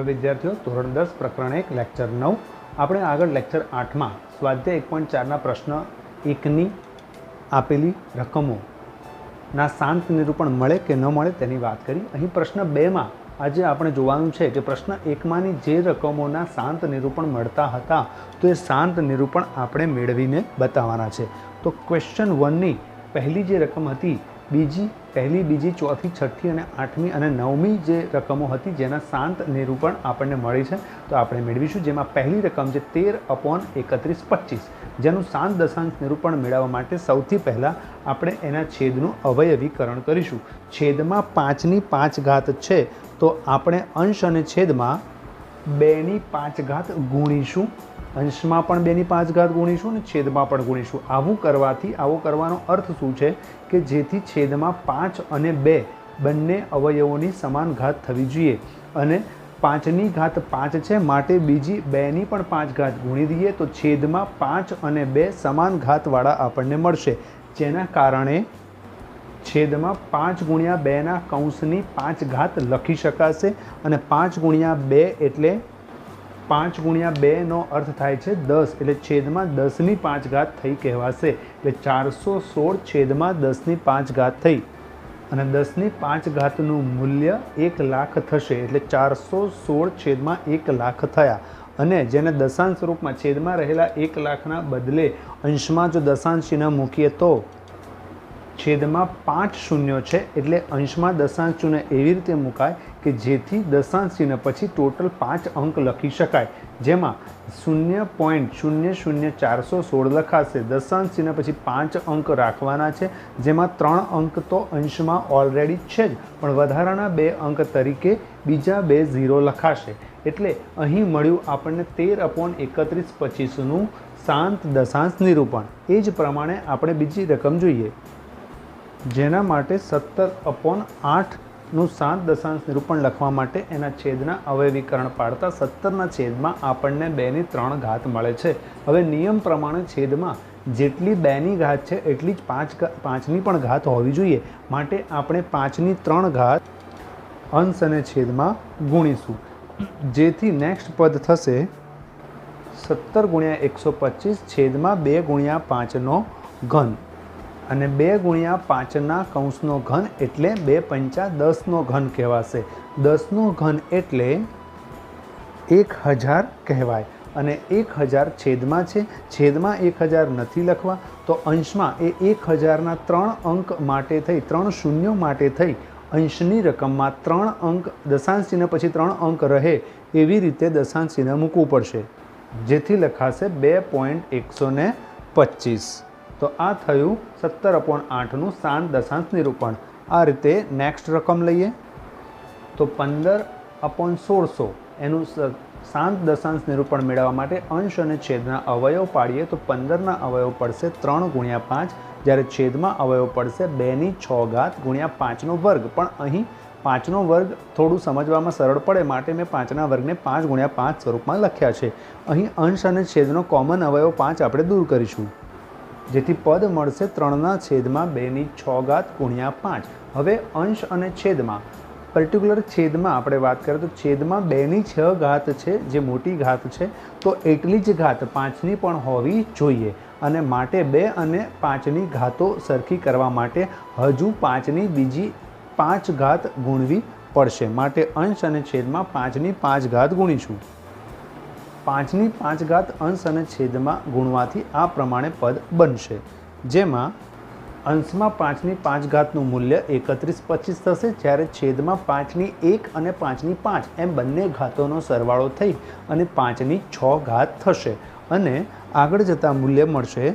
विद्यार्थीओ धोरण 10 प्रकरण 1 लेक्चर 9 આપણે આગળ લેક્ચર 8 માં સ્વાધ્યાય 1.4 ના પ્રશ્ન 1 ની આપેલી રકમો ના શાંત નિરૂપણ મળે કે ન મળે તેની વાત કરી। અહીં પ્રશ્ન 2 માં આજે આપણે જોવાનું છે કે પ્રશ્ન 1 માંની જે રકમોના શાંત નિરૂપણ મળતા હતા તો એ શાંત નિરૂપણ આપણે મેળવીને બતાવવાના છે। તો ક્વેશ્ચન 1 ની પહેલી જે રકમ હતી पहली बीजी चौथी छठी અને आठमी અને नवमी જે રકમો હતી જેના શાંત નિરૂપણ આપણને મળી છે તો આપણે મેળવીશું। જેમાં પહેલી રકમ છે 13/3125 જેનું શાંત દશાંશ નિરૂપણ મેળવવા માટે સૌથી પહેલાં આપણે એના છેદનું અવયવીકરણ કરીશું। છેદમાં 5ની 5 ઘાત છે તો આપણે અંશ અને છેદમાં 2ની 5 ઘાત ગુણીશું। અંશમાં પણ 2ની 5 ઘાત ગુણીશું અને છેદમાં પણ ગુણીશું। આવું કરવાથી આવો કરવાનો અર્થ શું છે કે જેથી છેદમાં 5 અને 2 બંને અવયવોની સમાન ઘાત થવી જોઈએ અને 5ની ઘાત 5 છે માટે બીજી 2ની પણ 5 ઘાત ગુણી દઈએ તો છેદમાં 5 અને 2 સમાન ઘાતવાળા આપણને મળશે, જેના કારણે છેદમાં 5 ગુણ્યા 2ના કૌંસની 5 ઘાત લખી શકાશે અને 5 ગુણ્યા 2 એટલે 5 ગુણ્યા 2 નો અર્થ થાય છે 10 એટલે છેદમાં 10ની 5 ઘાત થઈ કહેવાશે। એટલે 416 છેદમાં 10ની 5 ઘાત થઈ અને 10ની 5 ઘાતનું મૂલ્ય 1 લાખ થશે। એટલે 416 છેદમાં 1 લાખ થયા અને જેને દશાંશ સ્વરૂપમાં છેદમાં રહેલા 1 લાખના બદલે અંશમાં જો દશાંશ ચિહ્ન મૂકીએ તો છેદમાં 5 શૂન્ય છે એટલે અંશમાં દશાંશ ચિહ્ન એવી રીતે મુકાય કે જેથી દશાંશ ચિહ્ન પછી ટોટલ 5 અંક લખી શકાય, જેમાં 0.00416 લખાશે। દશાંશ ચિહ્ન પછી 5 અંક રાખવાના છે, જેમાં 3 અંક તો અંશમાં ઓલરેડી છે જ પણ વધારાના 2 અંક તરીકે બીજા 2 0 લખાશે। એટલે અહીં મળ્યું આપણને 13/3125નું શાંત દશાંશ નિરૂપણ। એ જ પ્રમાણે આપણે બીજી રકમ જોઈએ જેના માટે 17/8નું શાંત દશાંશ નિરૂપણ લખવા માટે એના છેદના અવયવીકરણ પાડતા 17ના છેદમાં આપણને 2ની 3 ઘાત મળે છે। હવે નિયમ પ્રમાણે છેદમાં જેટલી 2ની ઘાત છે એટલી જ 5ની પણ ઘાત હોવી જોઈએ, માટે આપણે 5ની 3 ઘાત અંશ અને છેદમાં ગુણીશું, જેથી નેક્સ્ટ પદ થશે 17 ગુણ્યા 125 છેદમાં 2 ગુણ્યા 5નો ઘન અને 2 ગુણ્યા 5ના કૌંસનો ઘન એટલે 2 પંચા 10નો ઘન કહેવાશે। 10નો ઘન એટલે 1000 કહેવાય અને 1000 છેદમાં છે, છેદમાં 1000 નથી લખવા તો અંશમાં એ 1000ના 3 અંક માટે થઈ 3 શૂન્યો માટે થઈ અંશની રકમમાં 3 અંક દશાંશ ચિહ્ન પછી 3 અંક રહે એવી રીતે દશાંશ ચિહ્ન મૂકવું પડશે, જેથી લખાશે 2.125। તો આ થયું 17/8નું શાંત દશાંશ નિરૂપણ। આ રીતે નેક્સ્ટ રકમ લઈએ તો 15/1600 એનું શાંત દશાંશ નિરૂપણ મેળવવા માટે અંશ અને છેદના અવયવ પાડીએ તો 15ના અવયવ પડશે 3 ગુણ્યા 5, જ્યારે છેદમાં અવયવ પડશે 2ની 6 ઘાત ગુણ્યા 5નો વર્ગ। પણ અહીં 5નો વર્ગ થોડું સમજવામાં સરળ પડે માટે મેં 5ના વર્ગને 5 ગુણ્યા 5 સ્વરૂપમાં લખ્યા છે। અહીં અંશ અને છેદનો કોમન અવયવ 5 આપણે દૂર કરીશું, જેથી પદ મળશે 3ના છેદમાં 2ની 6 ઘાત ગુણ્યા 5। હવે અંશ અને છેદમાં પર્ટિક્યુલર છેદમાં આપણે વાત કરીએ તો છેદમાં 2ની 6 ઘાત છે જે મોટી ઘાત છે તો એટલી જ ઘાત 5ની પણ હોવી જોઈએ અને માટે 2 અને 5ની ઘાતો સરખી કરવા માટે હજુ 5ની બીજી 5 ઘાત ગુણવી પડશે, માટે અંશ અને છેદમાં 5ની 5 ઘાત ગુણીશું। 5ની 5 ઘાત અંશ અને છેદમાં ગુણવાથી આ પ્રમાણે પદ બનશે, જેમાં અંશમાં 5ની 5 ઘાતનું મૂલ્ય 31/25 થશે, જ્યારે છેદમાં 5ની 1 અને 5ની 5 એમ બંને ઘાતોનો સરવાળો થઈ અને 5ની 6 ઘાત થશે અને આગળ જતાં મૂલ્ય મળશે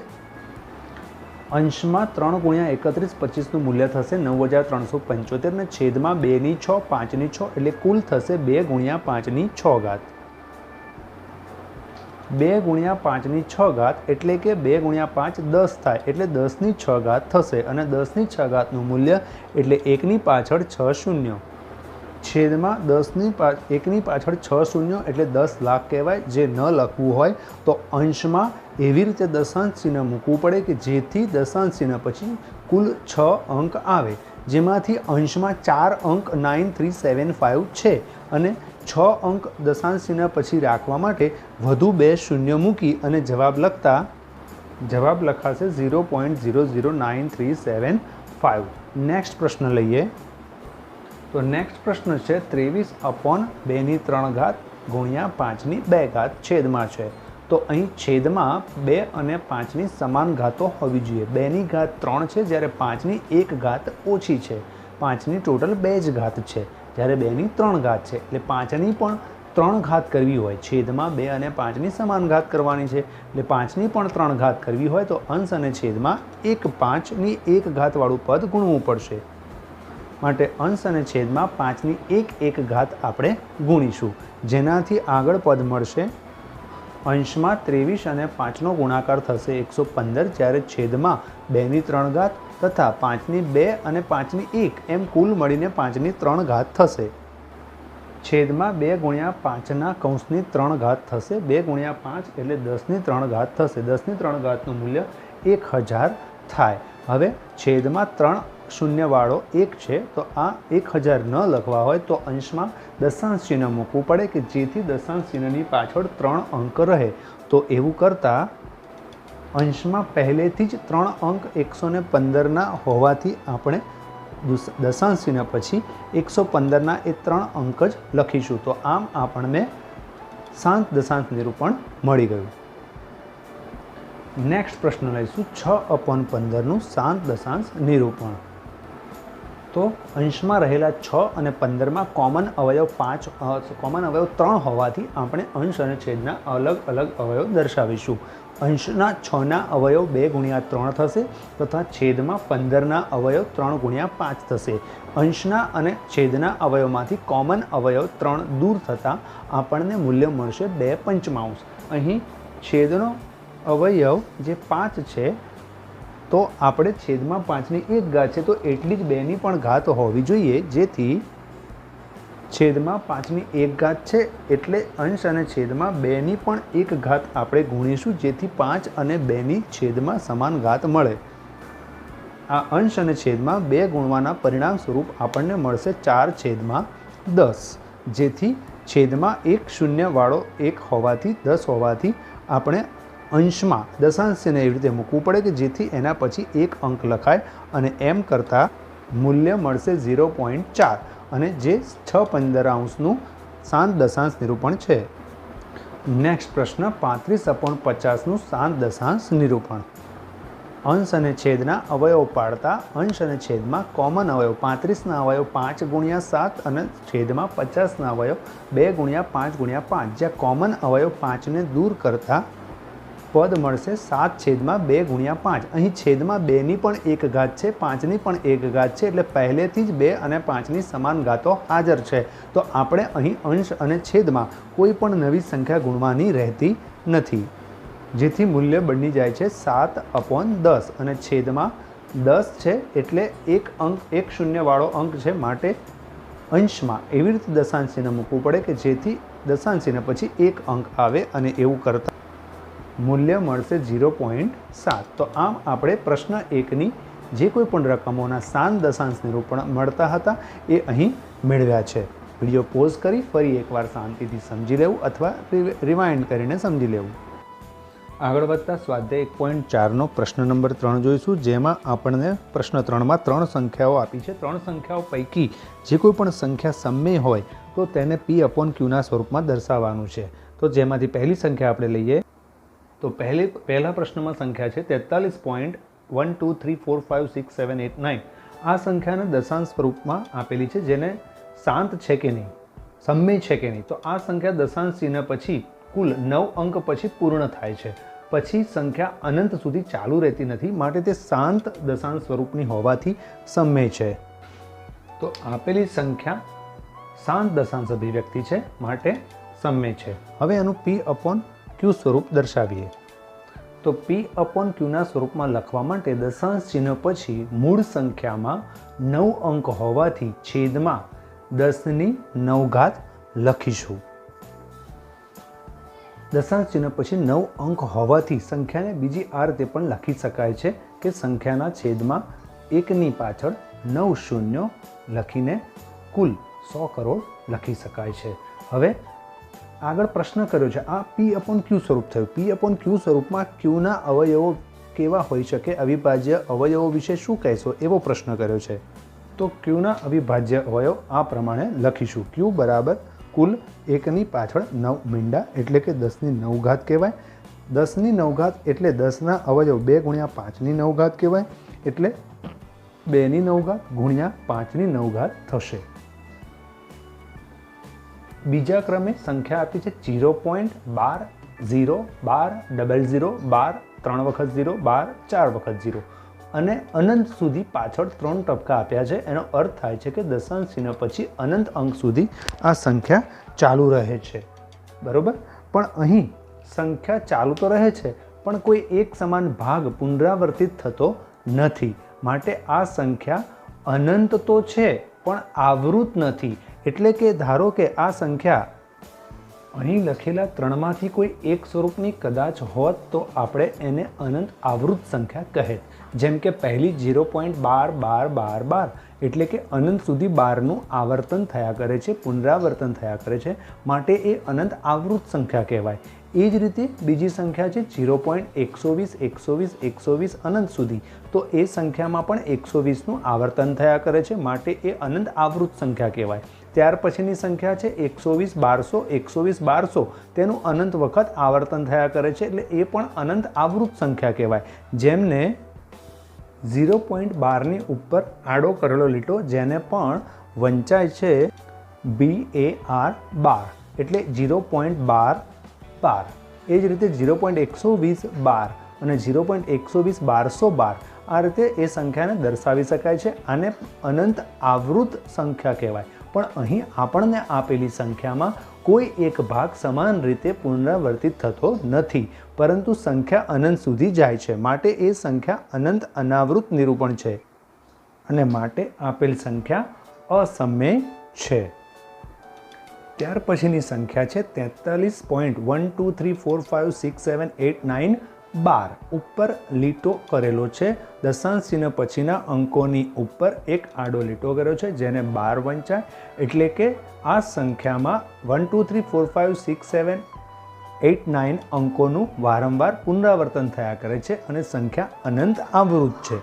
અંશમાં 3 ગુણ્યા 31/25નું મૂલ્ય થશે 9375 અને છેદમાં 2ની 6 5ની 6 એટલે કુલ થશે 2 ગુણ્યા 5ની 6 ઘાત। 2 ગુણ્યા 5ની 6 ઘાત એટલે કે 2 ગુણ્યા 5 10 થાય એટલે 10ની 6 ઘાત થશે અને 10ની 6 ઘાતનું મૂલ્ય એટલે 1ની પાછળ 6 શૂન્ય, છેદમાં 1ની પાછળ 6 શૂન્ય એટલે 10 લાખ કહેવાય। જે ન લખવું હોય તો અંશમાં એવી રીતે દશાંશ ચિહ્ન મૂકવું પડે કે જેથી દશાંશ ચિહ્ન પછી કુલ 6 અંક આવે, જેમાંથી અંશમાં 4 અંક 9375 છે અને 6 અંક દશાંશ ચિહ્ન પછી રાખવા માટે વધુ 2 શૂન્ય મૂકી અને જવાબ લખતા જવાબ લખાશે 0.009375. નેક્સ્ટ પ્રશ્ન લઈએ. તો નેક્સ્ટ પ્રશ્ન છે 23/2 ગુણ્યા 5/2 છેદમાં છે. તો અહીં છેદમાં 2 અને 5ની સમાન ઘાતો હોવી જોઈએ. 2ની ઘાત 3 છે, જ્યારે 5ની 1 ઘાત ઓછી છે. 5ની ટોટલ 2 જ ઘાત છે, જ્યારે 2ની 3 ઘાત છે. એટલે 5ની પણ 3 ઘાત કરવી હોય, છેદમાં 2 અને 5ની સમાન ઘાત કરવાની છે. એટલે 5ની પણ 3 ઘાત કરવી હોય તો અંશ અને છેદમાં 1 5ની 1 ઘાતવાળું પદ ગુણવું પડશે. માટે અંશ અને છેદમાં 5ની 1 ઘાત આપણે ગુણીશું, જેનાથી આગળ પદ મળશે અંશમાં 23 અને 5નો ગુણાકાર થશે 115, જ્યારે છેદમાં 2ની 3 ઘાત તથા 5ની 2 અને 5ની 1 એમ કુલ મળીને 5ની 3 ઘાત થશે. છેદમાં 2 ગુણ્યા 5ના કૌંસની 3 ઘાત થશે. 2 ગુણ્યા 5 એટલે 10ની 3 ઘાત થશે. 10ની 3 ઘાતનું મૂલ્ય 1000 થાય. હવે છેદમાં 3 શૂન્યવાળો 1 છે, તો આ 1000 ન લખવા હોય તો અંશમાં દશાંશ ચિહ્ન મૂકવું પડે કે જેથી દશાંશ ચિહ્નની પાછળ 3 અંક રહે. તો એવું કરતાં અંશમાં પહેલેથી જ 3 અંક 115ના હોવાથી આપણે દશાંશ ચિહ્ન પછી 115ના એ 3 અંક જ લખીશું. તો આમ આપણને શાંત દશાંશ નિરૂપણ મળી ગયું. નેક્સ્ટ પ્રશ્ન લઈશું 6/15નું શાંત દશાંશ નિરૂપણ. તો અંશમાં રહેલા 6 અને 15માં કોમન અવયવ 3 હોવાથી આપણે અંશ અને છેદના અલગ અલગ અવયવ દર્શાવીશું. અંશના 6ના અવયવ 2 ગુણ્યા 3 થશે તથા છેદમાં 15ના અવયવ 3 ગુણ્યા 5 થશે. અંશના અને છેદના અવયવમાંથી કોમન અવયવ 3 દૂર થતાં આપણને મૂલ્ય મળશે 2/5. અહીં છેદનો અવયવ જે 5 છે, તો આપણે છેદમાં 5ની 1 ઘાત છે, તો એટલી જ 2ની પણ ઘાત હોવી જોઈએ, જેથી છેદમાં 5ની 1 ઘાત છે એટલે અંશ અને છેદમાં 2ની પણ 1 ઘાત આપણે ગુણીશું, જેથી 5 અને 2ની છેદમાં સમાન ઘાત મળે. આ અંશ અને છેદમાં 2 ગુણવાના પરિણામ સ્વરૂપ આપણને મળશે 4/10, જેથી છેદમાં 1 શૂન્યવાળો 1 હોવાથી 10 હોવાથી આપણે અંશમાં દશાંશ ચિહ્ન એવી રીતે મૂકવું પડે કે જેથી એના પછી 1 અંક લખાય અને એમ કરતાં મૂલ્ય મળશે 0.4 અને જે 6/15નું શાંત દશાંશ નિરૂપણ છે. નેક્સ્ટ પ્રશ્ન 35/50નું શાંત દશાંશ નિરૂપણ. અંશ અને છેદના અવયવ પાડતા અંશ અને છેદમાં કોમન અવયવ 35ના અવયવ 5 ગુણ્યા 7 અને છેદમાં 50ના અવયવ 2 ગુણ્યા 5 ગુણ્યા 5, જ્યાં કોમન અવયવ 5ને દૂર કરતા પદ મળશે 7/2 ગુણ્યા 5. અહીં છેદમાં 2ની પણ 1 ઘાત છે, 5ની પણ 1 ઘાત છે, એટલે પહેલેથી જ 2 અને 5ની સમાન ઘાતો હાજર છે. તો આપણે અહીં અંશ અને છેદમાં કોઈ પણ નવી સંખ્યા ગુણવાની રહેતી નથી, જેથી મૂલ્ય બની જાય છે 7/10 અને છેદમાં 10 છે એટલે 1 અંક 1 શૂન્યવાળો અંક છે, માટે અંશમાં એવી રીતે દશાંશ ચિહ્ન મૂકવું પડે કે જેથી દશાંશ ચિહ્ન પછી 1 અંક આવે અને એવું કરતાં મૂલ્ય મળશે 0.7. તો આમ આપણે પ્રશ્ન 1ની જે કોઈ પણ રકમોના શાંત દશાંશ નિરૂપણ મળતા હતા એ અહીં મેળવ્યા છે. વિડીયો પોઝ કરી ફરી એકવાર શાંતિથી સમજી લેવું અથવા રિવાઇન્ડ કરીને સમજી લેવું. આગળ વધતા સ્વાધ્યાય 1.4નો પ્રશ્ન નંબર 3 જોઈશું, જેમાં આપણને પ્રશ્ન 3માં 3 સંખ્યાઓ આપી છે. 3 સંખ્યાઓ પૈકી જે કોઈ પણ સંખ્યા સમમેય હોય તો તેને P/Qના સ્વરૂપમાં દર્શાવવાનું છે. તો જેમાંથી પહેલી સંખ્યા આપણે લઈએ તો પહેલા પ્રશ્નમાં સંખ્યા છે 43.123456789. આ સંખ્યાને દશાંશ સ્વરૂપમાં આપેલી છે, જેને શાંત છે કે નહીં, સમમેય છે કે નહીં. તો આ સંખ્યા દશાંશ ચિહ્ન પછી કુલ 9 અંક પછી પૂર્ણ થાય છે, પછી સંખ્યા અનંત સુધી ચાલુ રહેતી નથી, માટે તે શાંત દશાંશ સ્વરૂપની હોવાથી સમમેય છે. તો આપેલી સંખ્યા શાંત દશાંશ અભિવ્યક્તિ છે, માટે સમમેય છે. હવે એનું P/Q સ્વરૂપ દર્શાવીએ. તો P/Qના સ્વરૂપમાં લખવા માટે દશાંશ ચિહ્ન પછી મૂળ સંખ્યામાં 9 અંક હોવાથી છેદમાં 10ની 9 ઘાત લખીશું. દશાંશ ચિહ્ન પછી 9 અંક હોવાથી સંખ્યાને બીજી આ રીતે પણ લખી શકાય છે કે સંખ્યાના છેદમાં 1ની પાછળ 9 શૂન્યો લખીને કુલ 100 કરોડ લખી શકાય છે. હવે આગળ પ્રશ્ન કર્યો છે, આ P/Q સ્વરૂપ થયું. P/Q સ્વરૂપમાં Qના અવયવો કેવા હોઈ શકે, અવિભાજ્ય અવયવો વિશે શું કહેશો, એવો પ્રશ્ન કર્યો છે. તો Qના અવિભાજ્ય અવયવ આ પ્રમાણે લખીશું. Q બરાબર કુલ 1ની પાછળ 9 મીંડા એટલે કે 10⁹ કહેવાય. 10⁹ એટલે 10ના અવયવ 2 × 5⁹ કહેવાય, એટલે 2⁹ ગુણ્યા 5⁹ થશે. બીજા ક્રમે સંખ્યા આપી છે 0.12 0 12 00 12 3 વખત 0 12 4 વખત 0 અને અનંત સુધી પાછળ 3 ટપકા આપ્યા છે. એનો અર્થ થાય છે કે દશાંશ ચિહ્ન પછી અનંત અંક સુધી આ સંખ્યા ચાલુ રહે છે. બરોબર, પણ અહીં સંખ્યા ચાલુ તો રહે છે પણ કોઈ એક સમાન ભાગ પુનરાવર્તિત થતો નથી. માટે આ સંખ્યા અનંત તો છે પણ આવૃત નથી. એટલે કે ધારો કે આ સંખ્યા અહીં લખેલા 3માંથી કોઈ એક સ્વરૂપની કદાચ હોત તો આપણે એને અનંત આવૃત સંખ્યા કહે. જેમ કે પહેલી 0.12 12 12 12 એટલે કે અનંત સુધી 12નું આવર્તન થયા કરે છે, પુનરાવર્તન થયા કરે છે, માટે એ અનંત આવૃત સંખ્યા કહેવાય. એ જ રીતે બીજી સંખ્યા છે 0.120 120 120 અનંત સુધી, તો એ સંખ્યામાં પણ 120નું આવર્તન થયા કરે છે, માટે એ અનંત આવૃત સંખ્યા કહેવાય. ત્યાર પછીની સંખ્યા છે 120 1200 120 1200, તેનું અનંત વખત આવર્તન થયા કરે છે, એટલે એ પણ અનંત આવૃત સંખ્યા કહેવાય. જેમને 0.12ની ઉપર આડો કરેલો લીટો જેને પણ વંચાય છે BAR 12 એટલે 0.12 12. એ જ રીતે 0.120 12 અને 0.120 1212 આ રીતે એ સંખ્યાને દર્શાવી શકાય છે. આને અનંત આવૃત સંખ્યા કહેવાય. પણ અહીં આપણને આપેલી સંખ્યામાં કોઈ એક ભાગ સમાન રીતે પુનરાવર્તિત થતો નથી, પરંતુ સંખ્યા અનંત સુધી જાય છે, માટે એ સંખ્યા અનંત અનાવૃત નિરૂપણ છે અને માટે આપેલ સંખ્યા અસમય છે. ત્યાર પછીની સંખ્યા છે 43.123456789 12. ઉપર લીટો કરેલો છે. દશાંશ ચિહ્ન પછીના અંકોની ઉપર એક આડો લીટો કર્યો છે જેને 12 વંચાય, એટલે કે આ સંખ્યામાં 1 2 3 4 5 6 7 8 9 અંકોનું વારંવાર પુનરાવર્તન થયા કરે છે અને સંખ્યા અનંત આવૃત છે.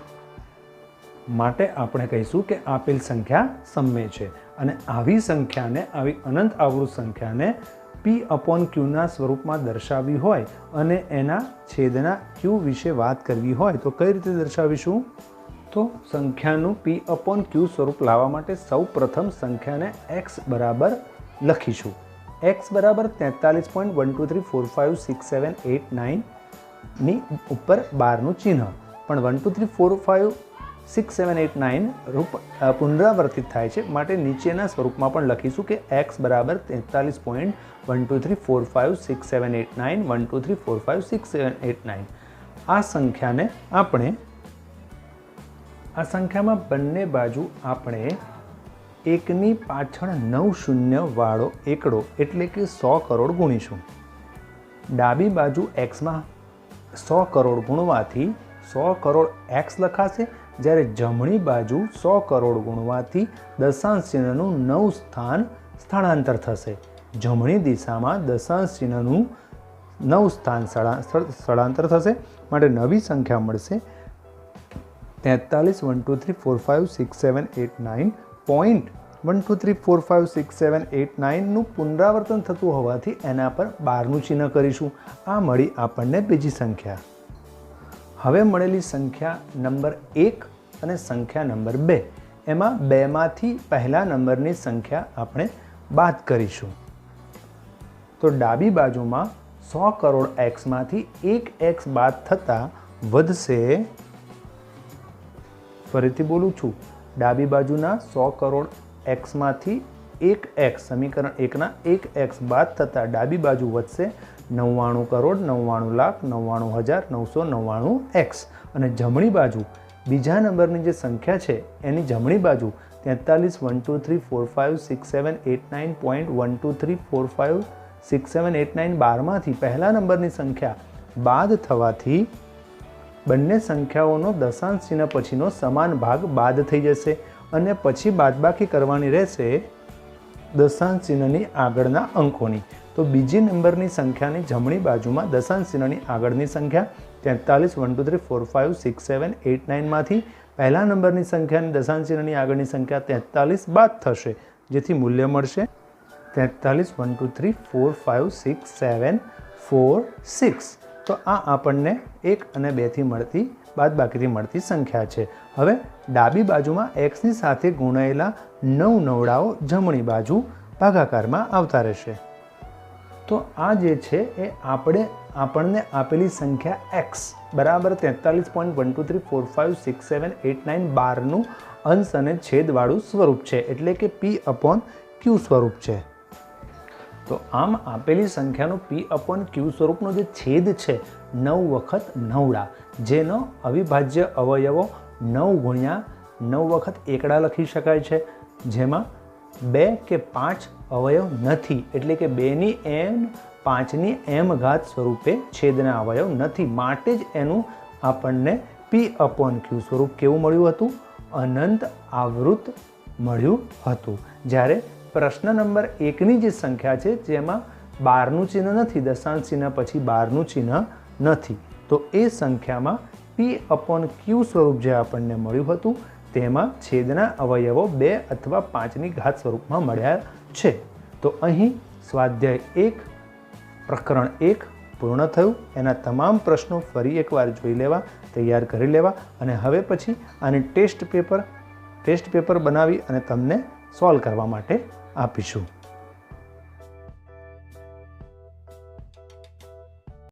માટે આપણે કહીશું કે આપેલ સંખ્યા સમય છે. અને આવી સંખ્યાને, આવી અનંત આવૃત સંખ્યાને P/Qના સ્વરૂપમાં દર્શાવવી હોય અને એના છેદના Q વિશે વાત કરવી હોય તો કઈ રીતે દર્શાવીશું? તો સંખ્યાનું P/Q સ્વરૂપ લાવવા માટે સૌ પ્રથમ સંખ્યાને x બરાબર લખીશું. x બરાબર 43.123456789 ની ઉપર 12નું ચિહ્ન, પણ 1 2 3 4 5 6 7 8 9 પુનરાવર્તિત થાય છે, માટે નીચેના સ્વરૂપમાં પણ લખીશું કે x બરાબર 43.123456789 1 2 3 4 5 6 7 8 9. આ સંખ્યાને આપણે આ સંખ્યામાં બંને બાજુ આપણે 1ની પાછળ 9 શૂન્ય વાળો એકડો એટલે કે 100 કરોડ ગુણીશું. ડાબી બાજુ xમાં 100 કરોડ ગુણવાથી 100 કરોડ x લખાશે, જ્યારે જમણી બાજુ 100 કરોડ ગુણવાથી દશાંશ ચિહ્નનું 9 સ્થાન સ્થળાંતર થશે. જમણી દિશામાં દશાંશ ચિહ્નનું 9 સ્થાન સ્થળાંતર થશે, માટે નવી સંખ્યા મળશે 43.123456789.123456789 નું પુનરાવર્તન થતું હોવાથી એના પર 12નું ચિહ્ન કરીશું. આ મળી આપણને બીજી સંખ્યા. હવે મળેલી સંખ્યા નંબર 1 અને સંખ્યા નંબર 2, એમાં બેમાંથી પહેલા નંબરની સંખ્યા આપણે બાદ કરીશું. તો ડાબી બાજુમાં 100 કરોડ xમાંથી 1x બાદ થતાં વધશે, ફરીથી બોલું છું, ડાબી બાજુના 100 કરોડ xમાંથી 1x, સમીકરણ 1ના 1x બાદ થતાં ડાબી બાજુ વધશે 99 કરોડ 99 લાખ 99,999 x. અને જમણી બાજુ બીજા નંબરની જે સંખ્યા છે એની જમણી બાજુ 43.123456789.123456789 12માંથી પહેલા નંબરની સંખ્યા બાદ થવાથી બંને સંખ્યાઓનો દશાંશ ચિહ્ન પછીનો સમાન ભાગ બાદ થઈ જશે અને પછી બાદબાકી કરવાની રહેશે દશાંશ ચિહ્નની આગળના અંકોની. તો બીજી નંબરની સંખ્યાની જમણી બાજુમાં દશાંશ ચિહ્નની આગળની સંખ્યા 43 1 2 3 4 5 6 7 8 9 માંથી પહેલા નંબરની સંખ્યાની દશાંશ ચિહ્નની આગળની સંખ્યા 43 બાદ થશે, જેથી મૂલ્ય મળશે 43 1 2 3 4 5 6 7 4 6. તો આ આપણને 1 અને 2 થી મળતી બાદબાકીથી મળતી સંખ્યા છે. હવે ડાબી બાજુમાં એક્સની સાથે ગુણાયેલા 9 નવડાઓ જમણી બાજુ ભાગાકારમાં આવતા રહેશે. તો આ જે છે એ આપણને આપેલી સંખ્યા એક્સ બરાબર 43.123456789 અંશ અને છેદવાળું સ્વરૂપ છે, એટલે કે P/Q સ્વરૂપ છે. તો આમ આપેલી સંખ્યાનો P/Q સ્વરૂપનો જે છેદ છે 9 વખત નવડા, જેનો અવિભાજ્ય અવયવો 9 ગુણ્યા 9 વખત એકડા લખી શકાય છે, જેમાં 2 કે 5 અવયવ નથી, એટલે કે 2ની m 5ની m ઘાત સ્વરૂપે છેદના અવયવ નથી, માટે જ એનું આપણને P/Q સ્વરૂપ કેવું મળ્યું હતું? અનંત આવૃત મળ્યું હતું. જ્યારે પ્રશ્ન નંબર 1ની જે સંખ્યા છે જેમાં 12નું ચિહ્ન નથી, દશાંશ ચિહ્ન પછી 12નું ચિહ્ન નથી, તો એ સંખ્યામાં P/Q સ્વરૂપ જે આપણને મળ્યું હતું તેમાં છેદના અવયવો 2 અથવા 5ની ઘાત સ્વરૂપમાં મળ્યા છે. તો અહીં સ્વાધ્યાય 1 પ્રકરણ 1 પૂર્ણ થયું. એના તમામ પ્રશ્નો ફરી એકવાર જોઈ લેવા, તૈયાર કરી લેવા અને હવે પછી આને ટેસ્ટ પેપર બનાવી અને તમને સોલ્વ કરવા માટે આપીશું.